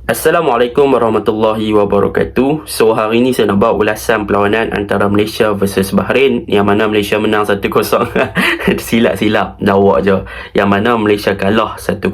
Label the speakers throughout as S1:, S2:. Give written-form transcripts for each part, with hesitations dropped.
S1: Assalamualaikum warahmatullahi wabarakatuh. So hari ni saya nak buat ulasan perlawanan antara Malaysia versus Bahrain, yang mana Malaysia menang 1-0. Silap-silap lawak je. Yang mana Malaysia kalah 1-0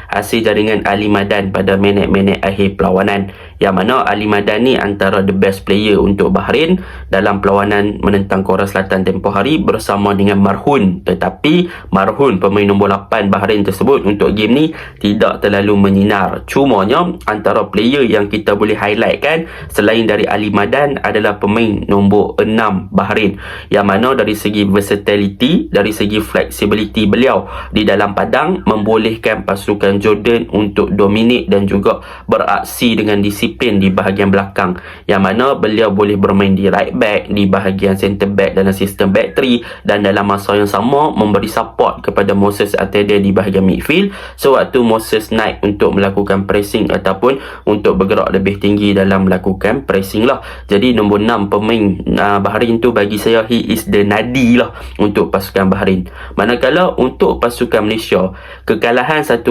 S1: hasil jaringan Ali Madan pada minit-minit akhir perlawanan. Yang mana Ali Madan ni antara the best player untuk Bahrain dalam perlawanan menentang Korea Selatan tempoh hari bersama dengan Marhun. Tetapi Marhun, pemain nombor 8 Bahrain tersebut, untuk game ni tidak terlalu menyinar. Cumanya antara player yang kita boleh highlight kan, selain dari Ali Madan, adalah pemain nombor 6 Bahrain, yang mana dari segi versatility, dari segi flexibility beliau di dalam padang, membolehkan pasukan Jordan untuk dominate dan juga beraksi dengan disiplin di bahagian belakang, yang mana beliau boleh bermain di right back, di bahagian centre back dalam sistem back 3, dan dalam masa yang sama memberi support kepada Moses Atede di bahagian midfield sewaktu Moses naik untuk melakukan pressing ataupun untuk bergerak lebih tinggi dalam melakukan pressing lah. Jadi nombor 6 pemain Bahrain tu bagi saya he is the nadi lah untuk pasukan Bahrain. Manakala untuk pasukan Malaysia, kekalahan 1-0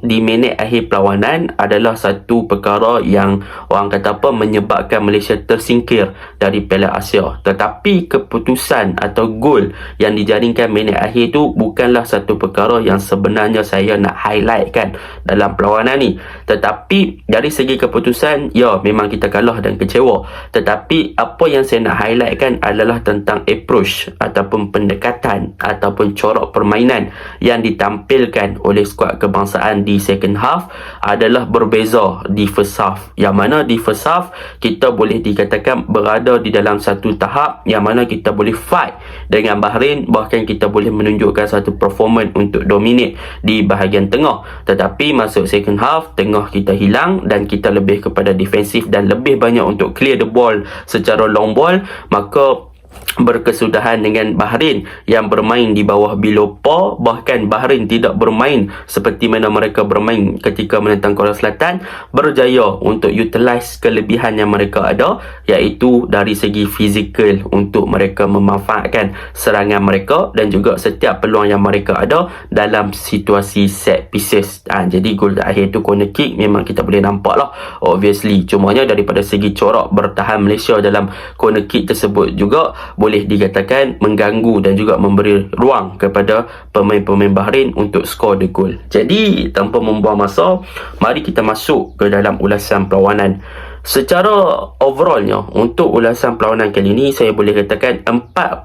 S1: di minit akhir perlawanan adalah satu perkara yang orang kata apa, menyebabkan Malaysia tersingkir dari Piala Asia. Tetapi keputusan atau gol yang dijaringkan minit akhir tu bukanlah satu perkara yang sebenarnya saya nak highlightkan dalam perlawanan ni. Tetapi dari segi keputusan, ya memang kita kalah dan kecewa. Tetapi apa yang saya nak highlightkan adalah tentang approach ataupun pendekatan ataupun corak permainan yang ditampilkan oleh skuad kebangsaan di second half adalah berbeza di first half. Yang mana di first half kita boleh dikatakan berada di dalam satu tahap yang mana kita boleh fight dengan Bahrain, bahkan kita boleh menunjukkan satu performance untuk dominate di bahagian tengah. Tetapi masuk second half, tengah kita hilang dan kita lebih kepada defensif dan lebih banyak untuk clear the ball secara long ball, maka berkesudahan dengan Bahrain yang bermain di bawah below par. Bahkan Bahrain tidak bermain seperti mana mereka bermain ketika menentang Korea Selatan, berjaya untuk utilize kelebihan yang mereka ada, iaitu dari segi fizikal untuk mereka memanfaatkan serangan mereka dan juga setiap peluang yang mereka ada dalam situasi set pieces. Jadi gol akhir tu corner kick memang kita boleh nampak lah, obviously. Cumanya daripada segi corak bertahan Malaysia dalam corner kick tersebut juga boleh dikatakan mengganggu dan juga memberi ruang kepada pemain-pemain Bahrain untuk skor the goal. Jadi tanpa membuang masa, mari kita masuk ke dalam ulasan perlawanan. Secara overallnya untuk ulasan perlawanan kali ini, saya boleh katakan 45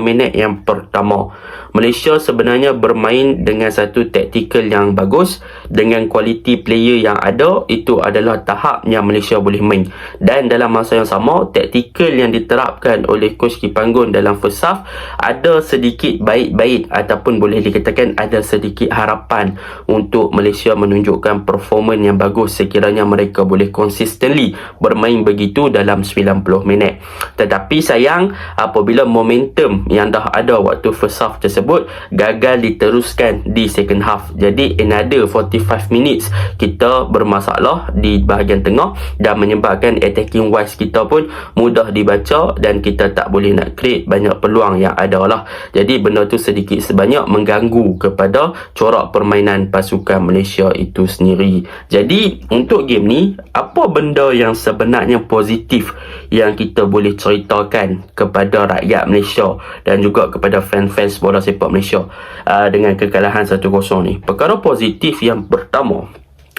S1: minit yang pertama Malaysia sebenarnya bermain dengan satu taktikal yang bagus, dengan kualiti player yang ada. Itu adalah tahap yang Malaysia boleh main, dan dalam masa yang sama taktikal yang diterapkan oleh coach Kipanggun dalam first half ada sedikit baik-baik ataupun boleh dikatakan ada sedikit harapan untuk Malaysia menunjukkan performance yang bagus sekiranya mereka boleh consistently bermain begitu dalam 90 minit. Tetapi sayang, apabila momentum yang dah ada waktu first half tersebut gagal diteruskan di second half, jadi another 45 minutes kita bermasalah di bahagian tengah dan menyebabkan attacking wise kita pun mudah dibaca dan kita tak boleh nak create banyak peluang yang ada lah. Jadi benda tu sedikit sebanyak mengganggu kepada corak permainan pasukan Malaysia itu sendiri. Jadi untuk game ni, apa benda yang sebenarnya positif yang kita boleh ceritakan kepada rakyat Malaysia dan juga kepada fans-fans bola sepak Malaysia dengan kekalahan 1-0 ni? Perkara positif yang pertama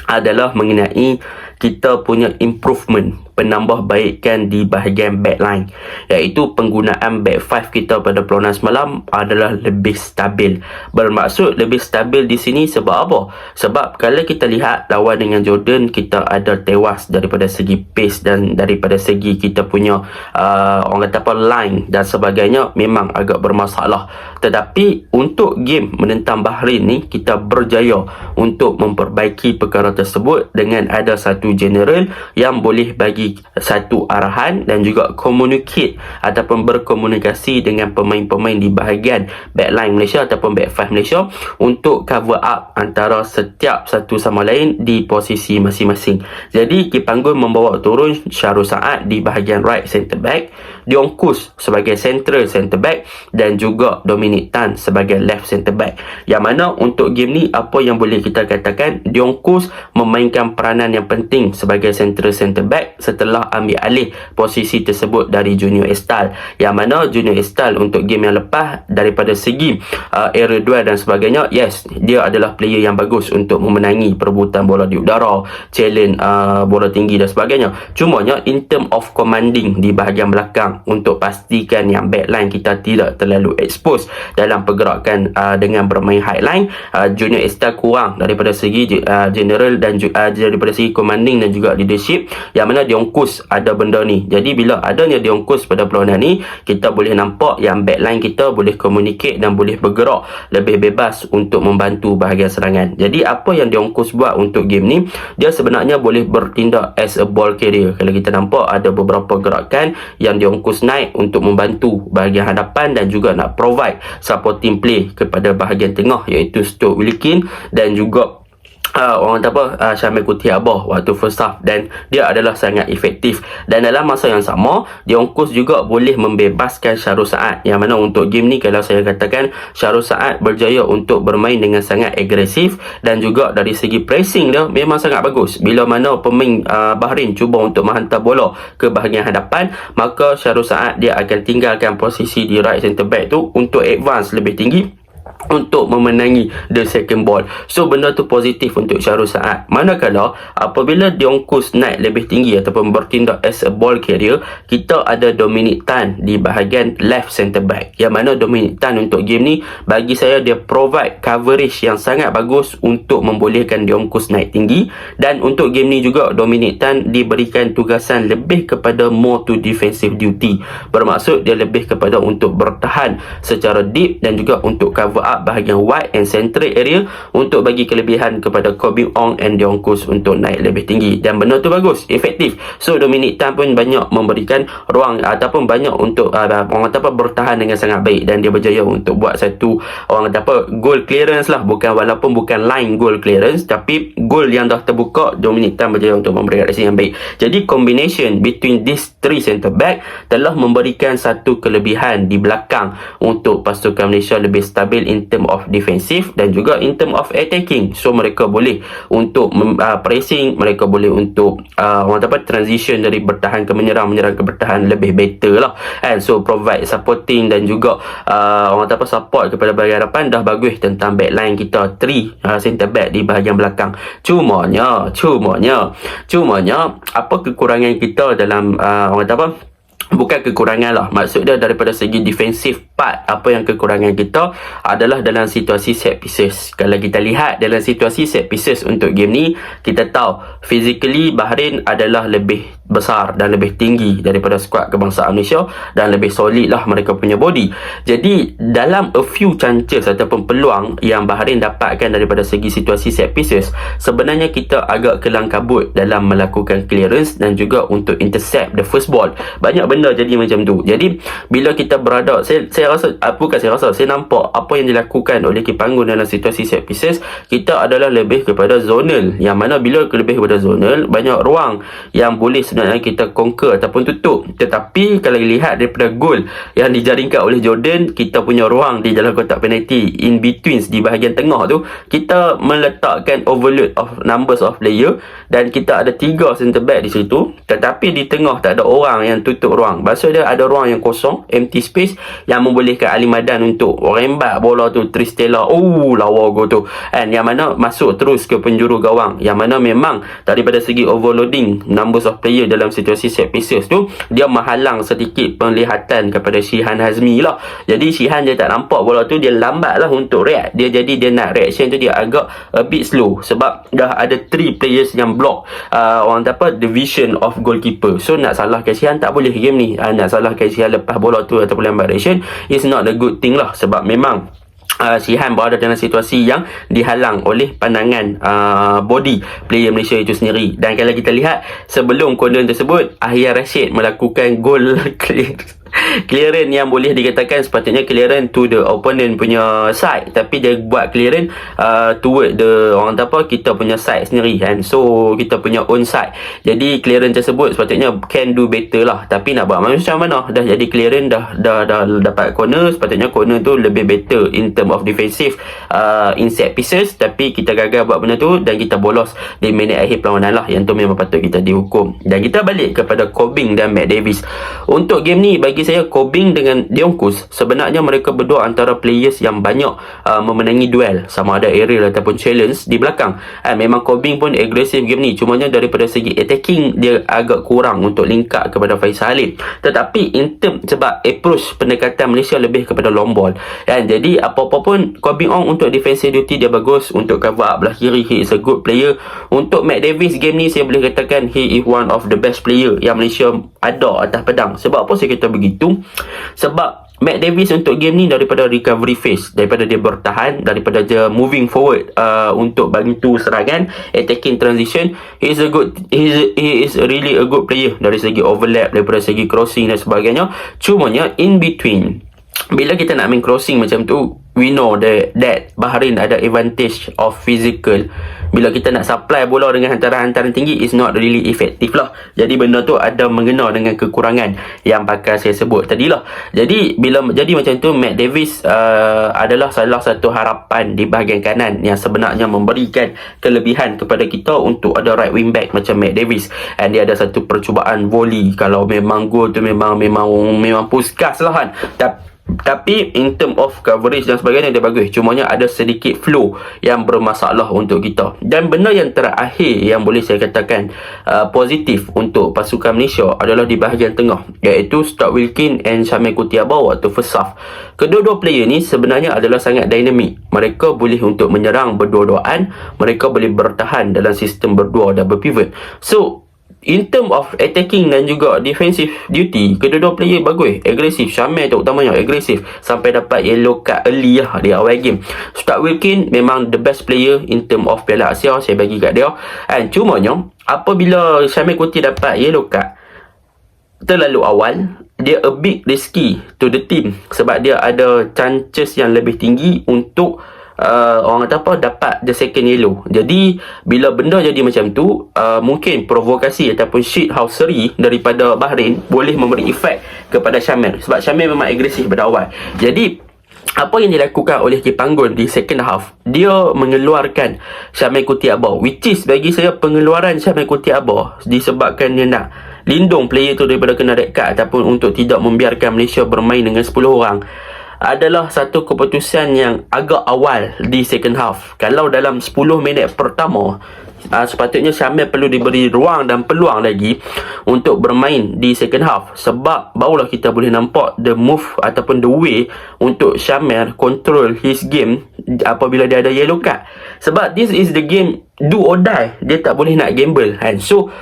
S1: adalah mengenai kita punya improvement, penambahbaikan di bahagian backline, iaitu penggunaan back 5 kita pada perlawanan semalam adalah lebih stabil. Bermaksud lebih stabil di sini sebab apa? Sebab kalau kita lihat lawan dengan Jordan, kita ada tewas daripada segi pace dan daripada segi kita punya orang kata apa, line dan sebagainya, memang agak bermasalah. Tetapi untuk game menentang Bahrain ni, kita berjaya untuk memperbaiki perkara tersebut dengan ada satu general yang boleh bagi satu arahan dan juga communicate ataupun berkomunikasi dengan pemain-pemain di bahagian backline Malaysia ataupun back 5 Malaysia untuk cover up antara setiap satu sama lain di posisi masing-masing. Jadi Kipanggun membawa turun Syarul Saad di bahagian right centre back, Dion Kus sebagai central centre back dan juga Dominic Tan sebagai left centre back. Yang mana untuk game ni apa yang boleh kita katakan, Dion Kus memainkan peranan yang penting sebagai central centre back setelah ambil alih posisi tersebut dari Junior Estal, yang mana Junior Estal untuk game yang lepas daripada segi area duel dan sebagainya, yes, dia adalah player yang bagus untuk memenangi perebutan bola di udara, challenge bola tinggi dan sebagainya. Cumanya in term of commanding di bahagian belakang, untuk pastikan yang backline kita tidak terlalu expose dalam pergerakan dengan bermain highline, Junior Estal kurang daripada segi general dan daripada segi commanding dan juga leadership, yang mana Diongkus ada benda ni. Jadi bila adanya Diongkus pada perlawanan ni, kita boleh nampak yang backline kita boleh communicate dan boleh bergerak lebih bebas untuk membantu bahagian serangan. Jadi apa yang Diongkus buat untuk game ni, dia sebenarnya boleh bertindak as a ball carrier. Kalau kita nampak ada beberapa gerakan yang Diongkus naik untuk membantu bahagian hadapan dan juga nak provide supporting play kepada bahagian tengah, iaitu Stuart Wilkin dan juga orang kata apa, Syamil Kutiabah waktu first half, dan dia adalah sangat efektif. Dan dalam masa yang sama, Diongkus juga boleh membebaskan Syarul Saad, yang mana untuk game ni kalau saya katakan Syarul Saad berjaya untuk bermain dengan sangat agresif, dan juga dari segi pressing dia memang sangat bagus. Bila mana pemain Bahrain cuba untuk menghantar bola ke bahagian hadapan, maka Syarul Saad dia akan tinggalkan posisi di right centre back tu untuk advance lebih tinggi untuk memenangi the second ball. So benda tu positif untuk Syarul Saad. Manakala apabila Diongkus naik lebih tinggi ataupun bertindak as a ball carrier, kita ada Dominic Tan di bahagian left centre back, yang mana Dominic Tan untuk game ni bagi saya dia provide coverage yang sangat bagus untuk membolehkan Diongkus naik tinggi. Dan untuk game ni juga Dominic Tan diberikan tugasan lebih kepada more to defensive duty, bermaksud dia lebih kepada untuk bertahan secara deep dan juga untuk cover up bahagian wide and central area untuk bagi kelebihan kepada Kobe Ong and Diongkus untuk naik lebih tinggi. Dan benda tu bagus, efektif. So Dominic Tan pun banyak memberikan ruang ataupun banyak untuk orang kata apa, bertahan dengan sangat baik, dan dia berjaya untuk buat satu orang kata apa, goal clearance lah, walaupun bukan line goal clearance, tapi goal yang dah terbuka, Dominic Tan berjaya untuk memberikan reaksi yang baik. Jadi combination between these three centre back telah memberikan satu kelebihan di belakang untuk pasukan Malaysia lebih stabil in term of defensive dan juga in term of attacking. So mereka boleh untuk pressing, mereka boleh untuk orang apa, transition dari bertahan ke menyerang ke bertahan lebih better lah. And so provide supporting dan juga orang apa, support kepada bahagian hadapan. Dah bagus tentang backline kita, 3 centre back di bahagian belakang. Cumanya apa kekurangan kita dalam orang kata apa, bukan kekurangan lah, maksud dia daripada segi defensive part, apa yang kekurangan kita adalah dalam situasi set pieces. Kalau kita lihat dalam situasi set pieces untuk game ni, kita tahu physically Bahrain adalah lebih besar dan lebih tinggi daripada skuad kebangsaan Malaysia, dan lebih solid lah mereka punya body. Jadi dalam a few chances ataupun peluang yang Bahrain dapatkan daripada segi situasi set pieces, sebenarnya kita agak kelang kabut dalam melakukan clearance dan juga untuk intercept the first ball. Banyak benda jadi macam tu. Jadi bila kita berada, saya nampak apa yang dilakukan oleh Kipanggun dalam situasi set pieces, kita adalah lebih kepada zonal, yang mana bila lebih kepada zonal, banyak ruang yang boleh sebenarnya kita conquer ataupun tutup. Tetapi kalau lihat daripada gol yang dijaringkan oleh Jordan, kita punya ruang di dalam kotak penalti in between di bahagian tengah tu, kita meletakkan overload of numbers of player, dan kita ada 3 centre back di situ, tetapi di tengah tak ada orang yang tutup ruang. Maksud dia ada ruang yang kosong, empty space, yang membolehkan Ali Madan untuk rembat bola tu, Tristella lawa go tu, and yang mana masuk terus ke penjuru gawang, yang mana memang daripada segi overloading numbers of player dalam situasi set pieces tu, dia menghalang sedikit penglihatan kepada Shihan Hazmi lah. Jadi Shihan dia tak nampak bola tu, dia lambat lah untuk react. Jadi dia nak reaction tu dia agak a bit slow, sebab dah ada 3 players yang block orang kata the vision of goalkeeper. So nak salahkan Shihan tak boleh game ni. Nak salahkan Shihan lepas bola tu ataupun lambat reaction is not a good thing lah, sebab memang Shihan berada dalam situasi yang dihalang oleh pandangan body player Malaysia itu sendiri. Dan kalau kita lihat sebelum corner tersebut, Ahyar Rashid melakukan gol clear clearance yang boleh dikatakan sepatutnya clearance to the opponent punya side, tapi dia buat clearance toward the, orang kata apa, kita punya side sendiri kan. So kita punya own side. Jadi clearance tersebut sepatutnya can do better lah. Tapi nak buat macam mana, dah jadi clearance, dah dapat corner, sepatutnya corner tu lebih better in term of defensive in set pieces, tapi kita gagal buat benda tu dan kita bolos di minit akhir perlawanan lah. Yang tu memang patut kita dihukum. Dan kita balik kepada Cobbing dan Matt Davis. Untuk game ni bagi saya, Cobbing dengan Dionkus sebenarnya mereka berdua antara players yang banyak memenangi duel, sama ada aerial ataupun challenge di belakang. Memang Cobbing pun agresif game ni, cumanya daripada segi attacking dia agak kurang untuk link up kepada Faisal Halim. Tetapi in term, sebab approach pendekatan Malaysia lebih kepada long ball kan, jadi apa-apa pun Cobbing Ong untuk defensive duty dia bagus, untuk cover up belah kiri he is a good player. Untuk Matt Davis game ni saya boleh katakan he is one of the best player yang Malaysia ada atas pedang. Sebab apa saya kata begitu? Sebab Matt Davis untuk game ni daripada recovery phase, daripada dia bertahan, daripada dia moving forward untuk bantu serangan, attacking transition, he is really a good player dari segi overlap, daripada segi crossing dan sebagainya. Cumanya in between, bila kita nak main crossing macam tu, we know that Bahrain ada advantage of physical. Bila kita nak supply bola dengan hantaran-hantaran tinggi, is not really effective lah. Jadi benda tu ada mengena dengan kekurangan yang bakal saya sebut tadi lah. Jadi bila jadi macam tu, Matt Davis adalah salah satu harapan di bahagian kanan yang sebenarnya memberikan kelebihan kepada kita untuk ada right wing back macam Matt Davis. And dia ada satu percubaan volley, kalau memang gol tu memang puskas lah kan. Tapi in term of coverage dan sebagainya dia bagus, cumanya ada sedikit flow yang bermasalah untuk kita. Dan benda yang terakhir yang boleh saya katakan positif untuk pasukan Malaysia adalah di bahagian tengah, iaitu Stuart Wilkin and Syamil Kutiaba waktu first half. Kedua-dua player ni sebenarnya adalah sangat dinamik. Mereka boleh untuk menyerang berdua-duaan, mereka boleh bertahan dalam sistem berdua double pivot. So in term of attacking dan juga defensive duty, kedua-dua player bagus, agresif. Syamil terutamanya agresif sampai dapat yellow card early lah di awal game. Stuart Wilkin memang the best player in term of Piala Asia, saya bagi kat dia. And cumanya apabila Syamil Kuti dapat yellow card terlalu awal, dia a bit risky to the team, sebab dia ada chances yang lebih tinggi untuk orang kata apa, dapat the second yellow. Jadi bila benda jadi macam tu, mungkin provokasi ataupun shit housery daripada Bahrain boleh memberi efek kepada Syamil, sebab Syamil memang agresif pada awal. Jadi apa yang dilakukan oleh Kipanggun di second half, dia mengeluarkan Syamil Kutiaba, which is bagi saya pengeluaran Syamil Kutiaba disebabkan dia nak lindung player tu daripada kena red card ataupun untuk tidak membiarkan Malaysia bermain dengan 10 orang, adalah satu keputusan yang agak awal di second half. Kalau dalam 10 minit pertama, sepatutnya Syamil perlu diberi ruang dan peluang lagi untuk bermain di second half, sebab barulah kita boleh nampak the move ataupun the way untuk Syamil control his game apabila dia ada yellow card. Sebab this is the game do or die, dia tak boleh nak gamble kan. So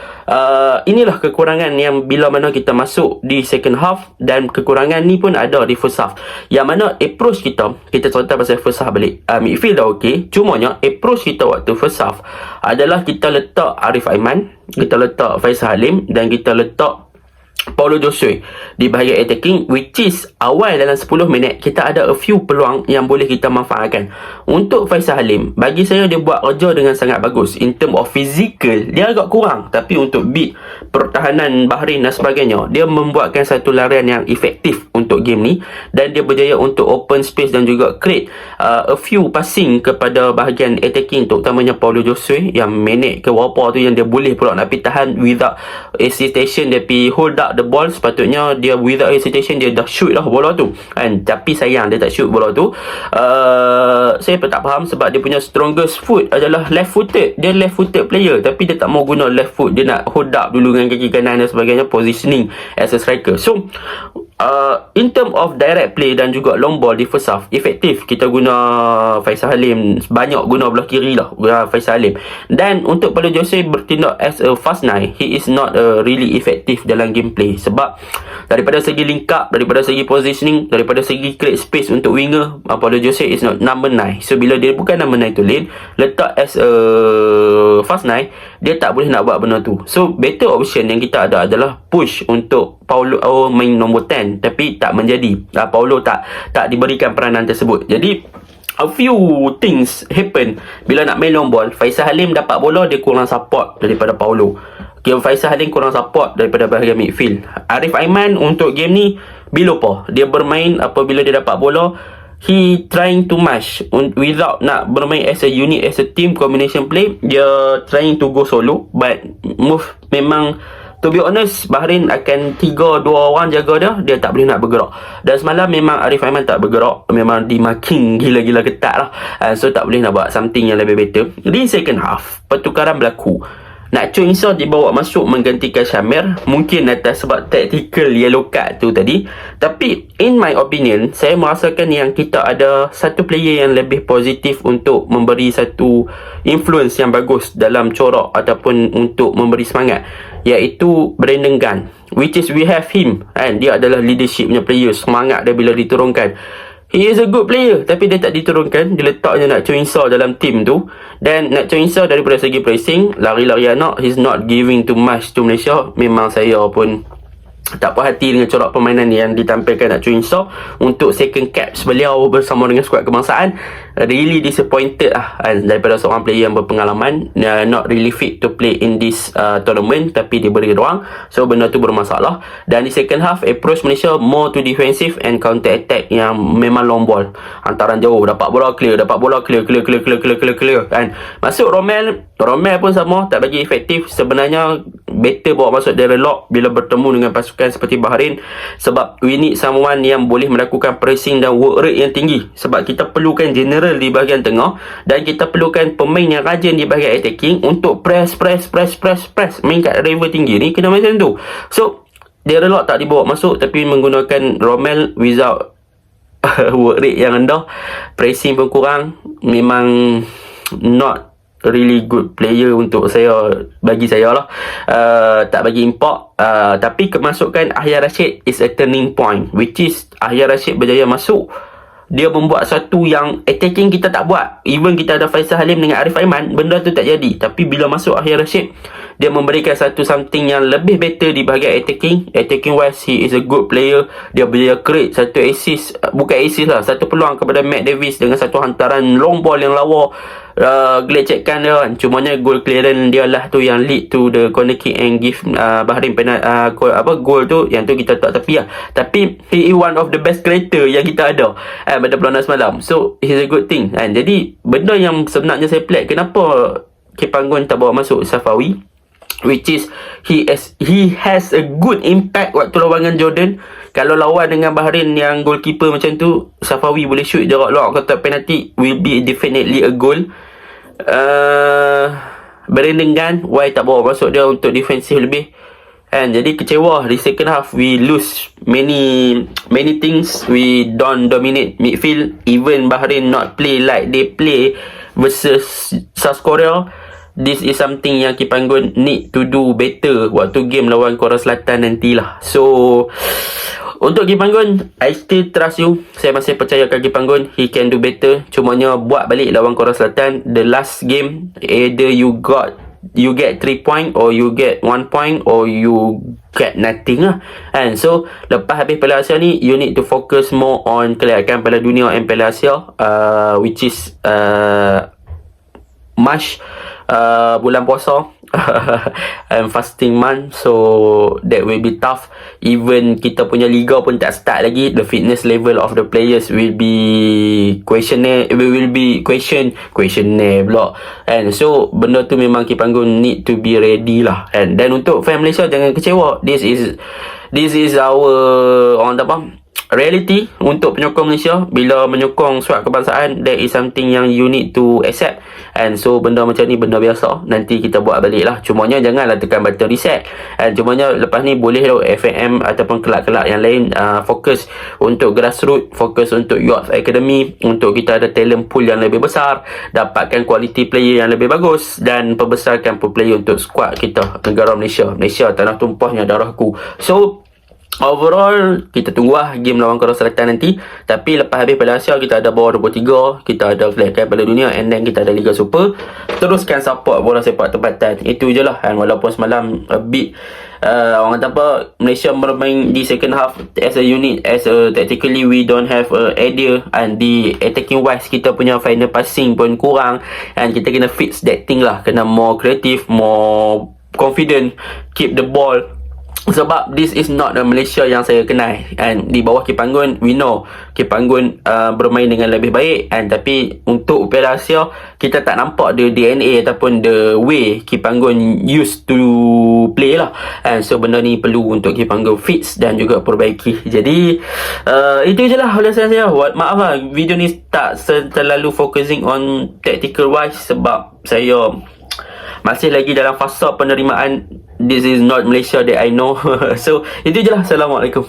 S1: inilah kekurangan yang bila mana kita masuk di second half, dan kekurangan ni pun ada di first half, yang mana approach kita cerita pasal first half balik. Midfield dah ok, cumanya approach kita waktu first half adalah kita letak Arif Aiman, kita letak Faisal Halim dan kita letak Paulo Josue di bahagian attacking, which is awal dalam 10 minit kita ada a few peluang yang boleh kita manfaatkan. Untuk Faisal Halim, bagi saya dia buat kerja dengan sangat bagus. In term of physical dia agak kurang, tapi untuk beat pertahanan Bahrain dan sebagainya, dia membuatkan satu larian yang efektif untuk game ni, dan dia berjaya untuk open space dan juga create a few passing kepada bahagian attacking, terutamanya Paulo Josue yang minit ke berapa tu yang dia boleh pula nak pergi tahan without hesitation, dia pergi hold up the ball. Sepatutnya dia without hesitation dia dah shoot dah bola tu kan, tapi sayang dia tak shoot bola tu. Saya pun tak faham, sebab dia punya strongest foot adalah left footed, dia left footed player, tapi dia tak mau guna left foot, dia nak hold up dulu dengan kaki kanan dan sebagainya, positioning as a striker. So in term of direct play dan juga long ball di first half, efektif kita guna Faisal Halim, banyak guna belah kiri lah Faisal Halim. Dan untuk Paulo Josue bertindak as a fast nine, he is not really effective dalam gameplay, sebab daripada segi link up, daripada segi positioning, daripada segi create space untuk winger, Paulo Josue is not number 9. So bila dia bukan number 9 tu lead, letak as a fast nine, dia tak boleh nak buat benda tu. So better option yang kita ada adalah push untuk Paulo main nombor 10, tapi tak menjadi. Paulo tak diberikan peranan tersebut. Jadi a few things happen bila nak main long ball. Faisal Halim dapat bola, dia kurang support daripada Paulo. Faisal Halim kurang support daripada bahagian midfield. Arif Aiman untuk game ni bilopa. Dia bermain apabila dia dapat bola, he trying to mash without nak bermain as a unit, as a team combination play. Dia trying to go solo, but move memang, to be honest, Bahrain akan 3-2 orang jaga dia tak boleh nak bergerak. Dan semalam memang Arif Aiman tak bergerak, memang di marking gila-gila ketat lah. So tak boleh nak buat something yang lebih better. Di second half, pertukaran berlaku. Nacho Insah dibawa masuk menggantikan Syamir, mungkin atas sebab tactical yellow card tu tadi. Tapi in my opinion, saya merasakan yang kita ada satu player yang lebih positif untuk memberi satu influence yang bagus dalam corak ataupun untuk memberi semangat, iaitu Brandon Gunn, which is we have him, and dia adalah leadership punya player. Semangat dia bila diturunkan, he is a good player, tapi dia tak diturunkan. Dia letaknya Nacho Insah dalam team tu. Dan Nacho Insah daripada segi pressing, lari-lari anak, he's not giving too much to Malaysia. Memang saya pun tak puas hati dengan corak permainan yang ditampilkan Nacho Insah untuk second caps beliau bersama dengan skuad kebangsaan. Really disappointed lah daripada seorang player yang berpengalaman, not really fit to play in this tournament, tapi diberi ruang. So benda tu bermasalah. Dan di second half, approach Malaysia more to defensive and counter attack yang memang long ball, hantaran jauh, dapat bola clear, clear kan. Masuk Romel pun sama, tak bagi efektif. Sebenarnya better bawa masuk Darren Lock bila bertemu dengan pasukan seperti Bahrain, sebab we need someone yang boleh melakukan pressing dan work rate yang tinggi. Sebab kita perlukan general di bahagian tengah, dan kita perlukan pemain yang rajin di bahagian attacking untuk press main kat level tinggi ni, kena macam tu. So Darren Lock tak dibawa masuk, tapi menggunakan Romel without work rate yang rendah, pressing pun kurang. Memang not really good player untuk saya, bagi saya lah. Tak bagi import. Tapi kemasukan Ahyar Rashid is a turning point, which is Ahyar Rashid berjaya masuk, dia membuat satu yang attacking kita tak buat. Even kita ada Faisal Halim dengan Arif Aiman, benda tu tak jadi. Tapi bila masuk Ahyar Rashid, dia memberikan satu something yang lebih better di bahagian attacking wise. He is a good player. Dia boleh create satu assist, bukan assist lah, satu peluang kepada Matt Davis dengan satu hantaran long ball yang lawa, gelecekkan dia kan. Cumanya goal clearance dia lah tu yang lead to the corner kick and give Bahrain goal tu, yang tu kita tak tepi lah. Tapi he is one of the best creator yang kita ada pada perlawanan semalam. So it's a good thing kan. Jadi benda yang sebenarnya saya pelik, kenapa Kepanggun tak bawa masuk Safawi, which is he has a good impact waktu lawan dengan Jordan. Kalau lawan dengan Bahrain yang goalkeeper macam tu, Safawi boleh shoot jarak long, kotak penalti will be definitely a goal. Brandon Gunn, why tak bawa masuk dia untuk defensif lebih? And jadi kecewa di second half, we lose many things. We don't dominate midfield. Even Bahrain not play like they play versus South Korea. This is something yang Kepanggun need to do better waktu game lawan Korea Selatan nantilah. So untuk Kepanggun, I still trust you. Saya masih percayakan Kepanggun, he can do better. Cumanya buat balik lawan Korea Selatan. The last game, either you get 3 point, or you get 1 point, or you get nothing lah. And so lepas habis Piala Asia ni, you need to focus more on kelayakan Piala Dunia and Piala Asia, which is March, bulan puasa and fasting month. So that will be tough. Even kita punya liga pun tak start lagi, the fitness level of the players will be questionnaire pula. And so benda tu memang Kepanggun need to be ready lah. And then untuk fan Malaysia, jangan kecewa. This is our reality untuk penyokong Malaysia. Bila menyokong suat kebangsaan, that is something yang you need to accept. And so benda macam ni benda biasa, nanti kita buat balik lah. Cumanya janganlah tekan button reset. And cumanya lepas ni boleh lah FAM ataupun kelab-kelab yang lain fokus untuk grassroots, fokus untuk youth academy, untuk kita ada talent pool yang lebih besar, dapatkan quality player yang lebih bagus, dan perbesarkan pool player untuk squad kita, negara Malaysia tanah tumpahnya darahku. So overall, kita tunggu lah game lawan Korea Selatan nanti. Tapi lepas habis Piala Asia, kita ada bawah 23, kita ada kelayakan Piala Dunia, and then kita ada Liga Super. Teruskan support bola sepak tempatan. Itu je lah. And walaupun semalam a bit orang kata apa, Malaysia bermain di second half as a unit, as a tactically we don't have a idea, and di attacking wise kita punya final passing pun kurang, and kita kena fix that thing lah, kena more creative, more confident, keep the ball. Sebab this is not the Malaysia yang saya kenal, and di bawah Kipanggun we know Kipanggun bermain dengan lebih baik, and tapi untuk Piala Asia kita tak nampak the DNA ataupun the way Kipanggun used to play lah, and so benda ni perlu untuk Kipanggun fix dan juga perbaiki. Jadi itu je lah oleh saya. Maaf lah video ni tak terlalu focusing on tactical wise, sebab saya masih lagi dalam fasa penerimaan. This is not Malaysia that I know. So itu je lah. Assalamualaikum.